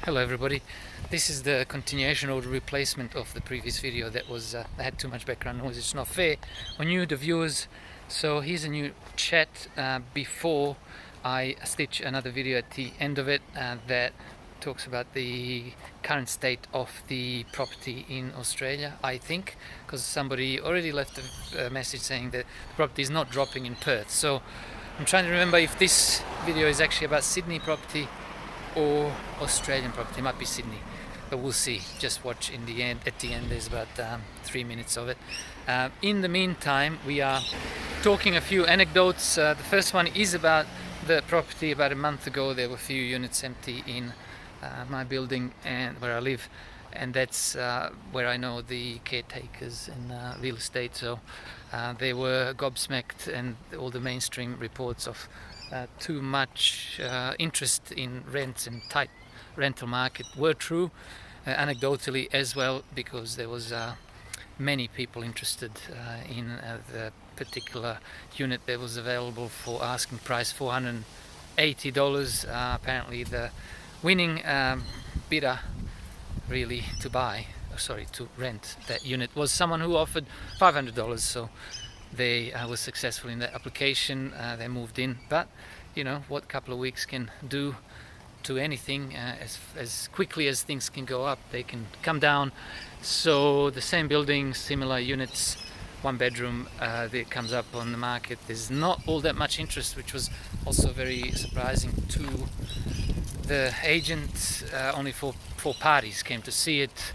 Hello everybody, this is the continuation or the replacement of the previous video that was had too much background noise. It's not fair on you, the viewers. So here's a new chat before I stitch another video at the end of it that talks about the current state of the property in Australia, I think, because somebody already left a message saying that the property is not dropping in Perth. So I'm trying to remember if this video is actually about Sydney property or Australian property. It might be Sydney, but we'll see. Just watch in the end. At the end there's about 3 minutes of it. In the meantime, we are talking a few anecdotes. The first one is about the property. About a month ago there were a few units empty in my building and where I live, and that's where I know the caretakers in real estate. So they were gobsmacked, and all the mainstream reports of too much interest in rents and tight rental market were true, anecdotally as well, because there was many people interested in the particular unit that was available for asking price $480. Apparently the winning bidder really to rent that unit was someone who offered $500. So they were successful in that application. They moved in, but you know what a couple of weeks can do to anything. As quickly as things can go up, they can come down. So the same building, similar units, one bedroom, that comes up on the market. There's not all that much interest, which was also very surprising to the agent. Only four parties came to see it.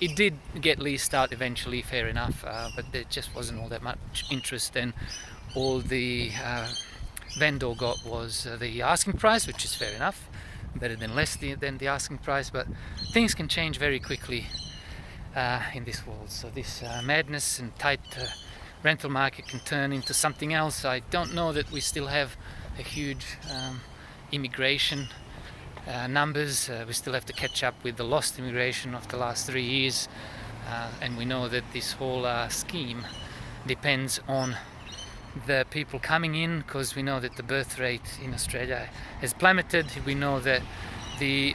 It did get leased out eventually, fair enough, but there just wasn't all that much interest, and all the vendor got was the asking price, which is fair enough, better than less than the asking price, but things can change very quickly in this world. So this madness and tight rental market can turn into something else. I don't know that we still have a huge immigration numbers. We still have to catch up with the lost immigration of the last 3 years, and we know that this whole scheme depends on the people coming in, because we know that the birth rate in Australia has plummeted. We know that the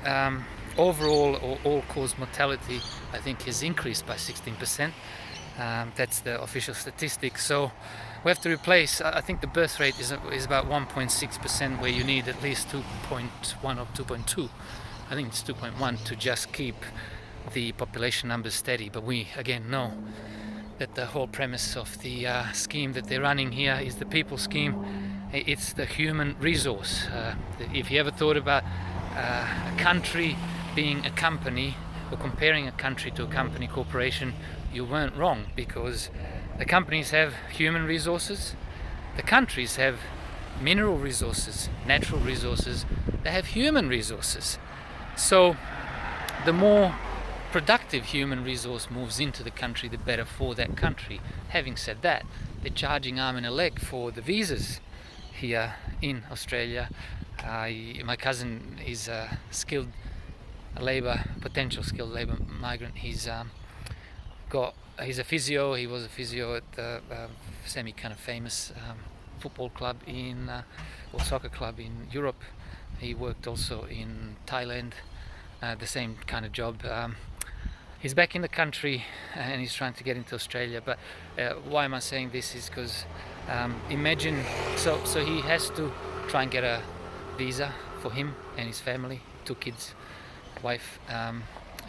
overall or all-cause mortality, I think, has increased by 16%. That's the official statistic. So we have to replace, I think the birth rate is about 1.6%, where you need at least 2.1 or 2.2. I think it's 2.1 to just keep the population numbers steady. But we again know that the whole premise of the scheme that they're running here is the people scheme. It's the human resource. If you ever thought about a country being a company, or comparing a country to a company corporation, you weren't wrong, because the companies have human resources, the countries have mineral resources, natural resources, they have human resources. So the more productive human resource moves into the country, the better for that country. Having said that, they're charging arm and a leg for the visas here in Australia. My cousin is a potential skilled labor migrant. He's a physio. He was a physio at the semi kind of famous football club or soccer club in Europe. He worked also in Thailand, the same kind of job. He's back in the country and he's trying to get into Australia. But why am I saying this is because imagine, so he has to try and get a visa for him and his family, 2 kids, wife.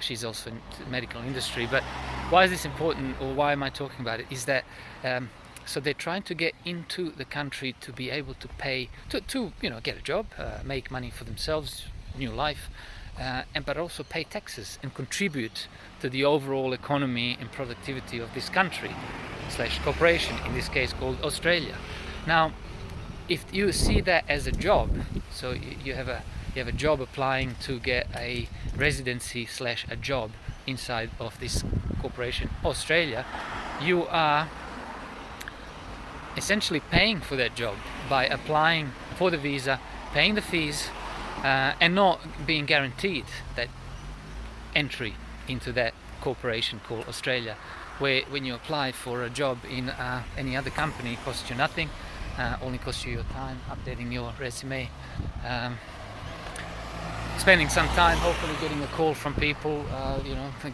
She's also in the medical industry. But why is this important, or why am I talking about it, is that so they're trying to get into the country to be able to pay to get a job, make money for themselves, new life, but also pay taxes and contribute to the overall economy and productivity of this country / corporation, in this case called Australia. Now, if you see that as a job, so you have a job applying to get a residency / a job inside of this corporation, Australia, you are essentially paying for that job by applying for the visa, paying the fees, and not being guaranteed that entry into that corporation called Australia, where when you apply for a job in any other company, it costs you nothing, only costs you your time updating your resume, spending some time, hopefully getting a call from people,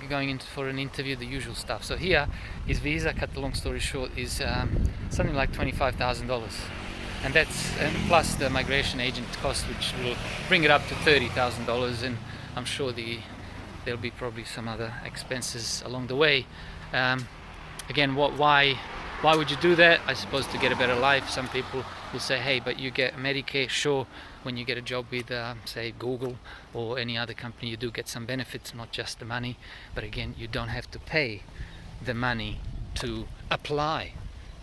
going in for an interview, the usual stuff. So here, his visa, cut the long story short, is something like $25,000, and that's plus the migration agent cost, which will bring it up to $30,000, and I'm sure there'll be probably some other expenses along the way. Again, why would you do that? I suppose to get a better life. Some people will say, hey, but you get Medicare. Sure, when you get a job with say Google or any other company, you do get some benefits, not just the money, but again, you don't have to pay the money to apply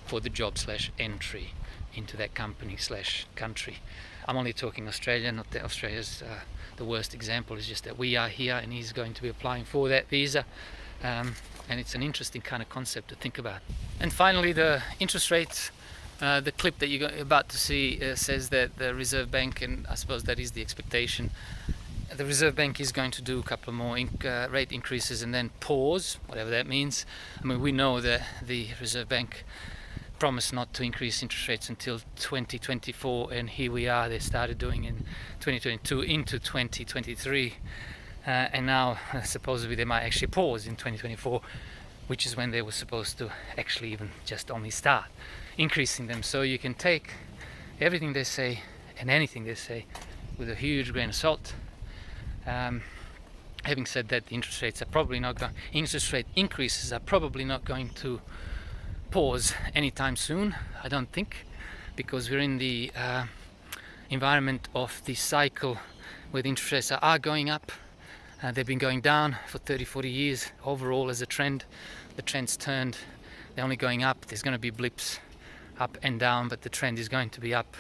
for the job / entry into that company / country. I'm only talking Australia, not that Australia's the worst example. It's just that we are here and he's going to be applying for that visa. And it's an interesting kind of concept to think about. And finally, the interest rates. The clip that you're about to see says that the Reserve Bank, and I suppose that is the expectation, the Reserve Bank is going to do a couple more rate increases and then pause, whatever that means. I mean, we know that the Reserve Bank promised not to increase interest rates until 2024, and here we are. They started doing in 2022 into 2023. And now supposedly they might actually pause in 2024, which is when they were supposed to actually even just only start increasing them. So you can take everything they say and anything they say with a huge grain of salt. Having said that, the interest rates are probably not going. Interest rate increases are probably not going to pause anytime soon. I don't think, because we're in the environment of the cycle where the interest rates are going up. They've been going down for 30-40 years overall as a trend. The trend's turned. They're only going up. There's going to be blips up and down, but the trend is going to be up.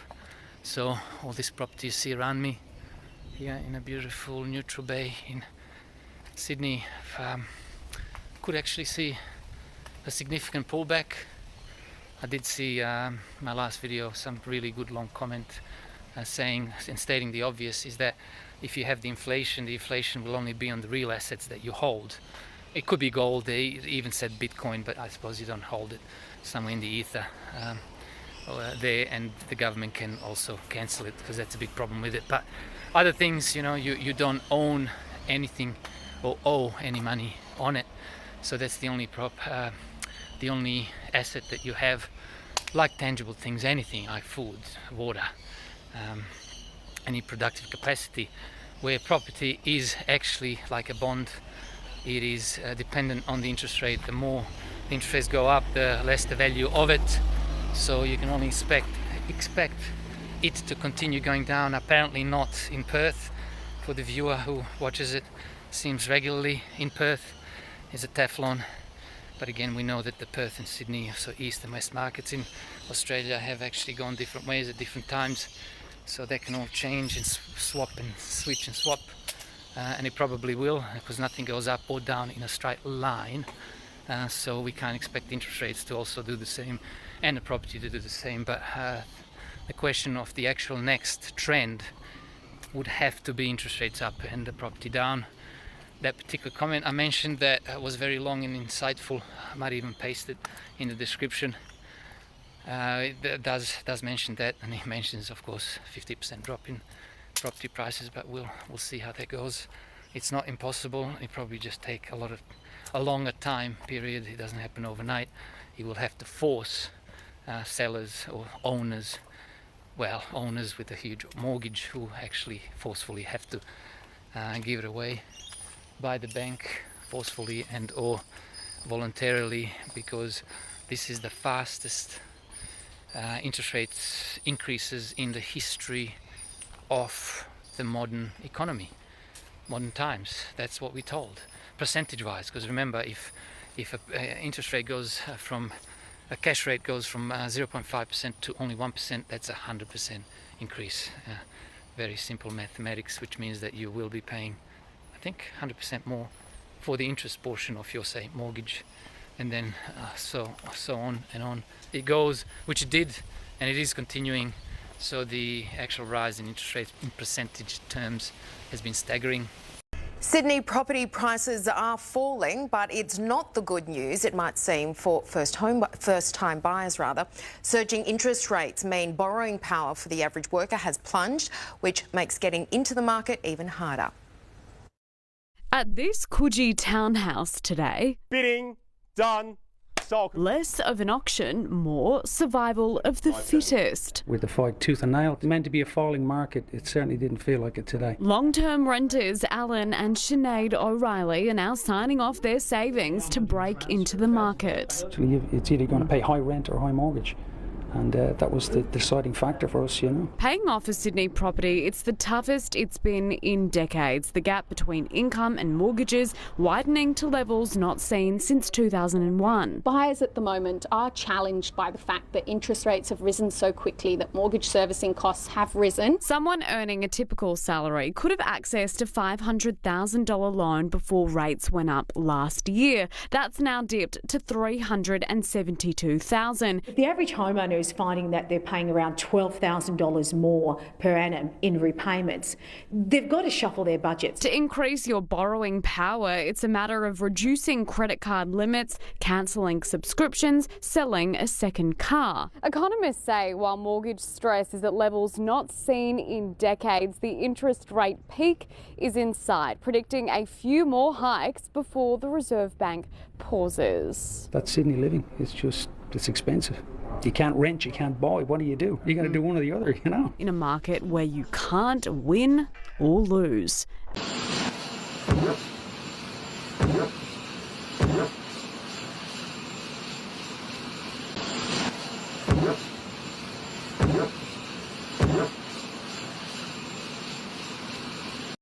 So all this property you see around me here in a beautiful neutral bay in Sydney could actually see a significant pullback. I did see my last video some really good long comment saying and stating the obvious is that if you have the inflation will only be on the real assets that you hold. It could be gold. They even said Bitcoin, but I suppose you don't hold it somewhere in the ether there, and the government can also cancel it because that's a big problem with it. But other things, you don't own anything or owe any money on it, so that's the only the only asset that you have, like tangible things, anything like food, water, any productive capacity. Where property is actually like a bond, it is dependent on the interest rate. The more the interest rates go up, the less the value of it. So you can only expect it to continue going down. Apparently not in Perth. For the viewer who watches it, seems regularly in Perth is a Teflon. But again, we know that the Perth and Sydney, so east and west markets in Australia, have actually gone different ways at different times. So that can all change and swap and switch and swap, and it probably will, because nothing goes up or down in a straight line. So we can't expect interest rates to also do the same and the property to do the same. But the question of the actual next trend would have to be interest rates up and the property down. That particular comment I mentioned that was very long and insightful. I might even paste it in the description. It does mention that, and he mentions, of course, 50% drop in property prices, but we'll see how that goes. It's not impossible. It probably just take a longer time period. It doesn't happen overnight. You will have to force sellers or owners with a huge mortgage who actually forcefully have to give it away by the bank forcefully and or voluntarily, because this is the fastest interest rates increases in the history of the modern economy, modern times. That's what we're told, percentage-wise. Because remember, if a interest rate goes from a cash rate goes from 0.5% to only 1%, that's 100% increase. Very simple mathematics, which means that you will be paying, I think, 100% more for the interest portion of your, say, mortgage. And then so on and on it goes, which it did, and it is continuing. So the actual rise in interest rates in percentage terms has been staggering. Sydney property prices are falling, but it's not the good news it might seem for first-time buyers. Surging interest rates mean borrowing power for the average worker has plunged, which makes getting into the market even harder. At this Coogee townhouse today, bidding done. Sold. Less of an auction, more survival of the fittest. With the fight tooth and nail, it's meant to be a falling market. It certainly didn't feel like it today. Long-term renters Alan and Sinead O'Reilly are now signing off their savings to break into the market. Actually, it's either going to pay high rent or high mortgage. And that was the deciding factor for us, you know. Paying off a Sydney property, it's the toughest it's been in decades. The gap between income and mortgages widening to levels not seen since 2001. Buyers at the moment are challenged by the fact that interest rates have risen so quickly, that mortgage servicing costs have risen. Someone earning a typical salary could have accessed a $500,000 loan before rates went up last year. That's now dipped to $372,000. The average homeowner is finding that they're paying around $12,000 more per annum in repayments. They've got to shuffle their budgets. To increase your borrowing power, it's a matter of reducing credit card limits, cancelling subscriptions, selling a second car. Economists say while mortgage stress is at levels not seen in decades, the interest rate peak is in sight, predicting a few more hikes before the Reserve Bank pauses. That's Sydney living. It's expensive. You can't rent, you can't buy. What do? You're going to do one or the other, you know. In a market where you can't win or lose.